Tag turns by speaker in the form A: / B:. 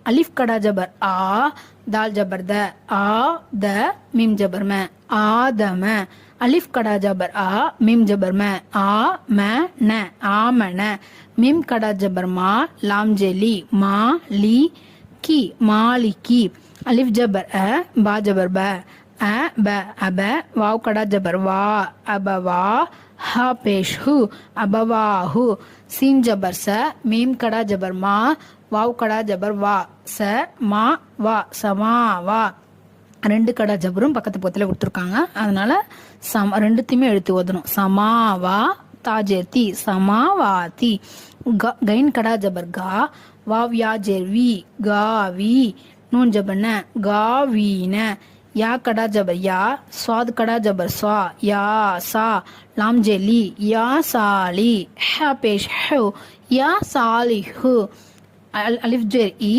A: अलिफ कड़ा जबर आ, दाल जबर द, आ द मीम जबर में, आदम। अलिफ कड़ा जबर आ, मीम जबर में, आ मैं न, आमन। मीम कड़ा जबर मा, लाम जेली, मा ली की, मालिकी। अलिफ जबर अ, बा जबर ब, अ ब अब। वाव कड़ा जबर वा, अबवा। हा पेश हु, अबवाहु। सीन जबर स, मीम कड़ा जबर मा, वाव कड़ा जबर வா, ச மா வா, சமாவா. ரெண்டு கடா ஜபரும் பக்கத்து பக்கத்தில் கொடுத்துருக்காங்க, அதனால ரெண்டுத்தையுமே எழுத்து ஓதணும். சமாவா தாஜேர்த்தி, சமாவாதி. கைன் கடா ஜபர் கா, வாவ் யா ஜெர்வி, காவி. நூன் ஜபர் ந, காவீன. या कड़ा जबर या, स्वाद कड़ा जबर स्वा, या सा। लाम जेली, या साली। हा पेश हो, या सालिहु। अलिफ जेर ई,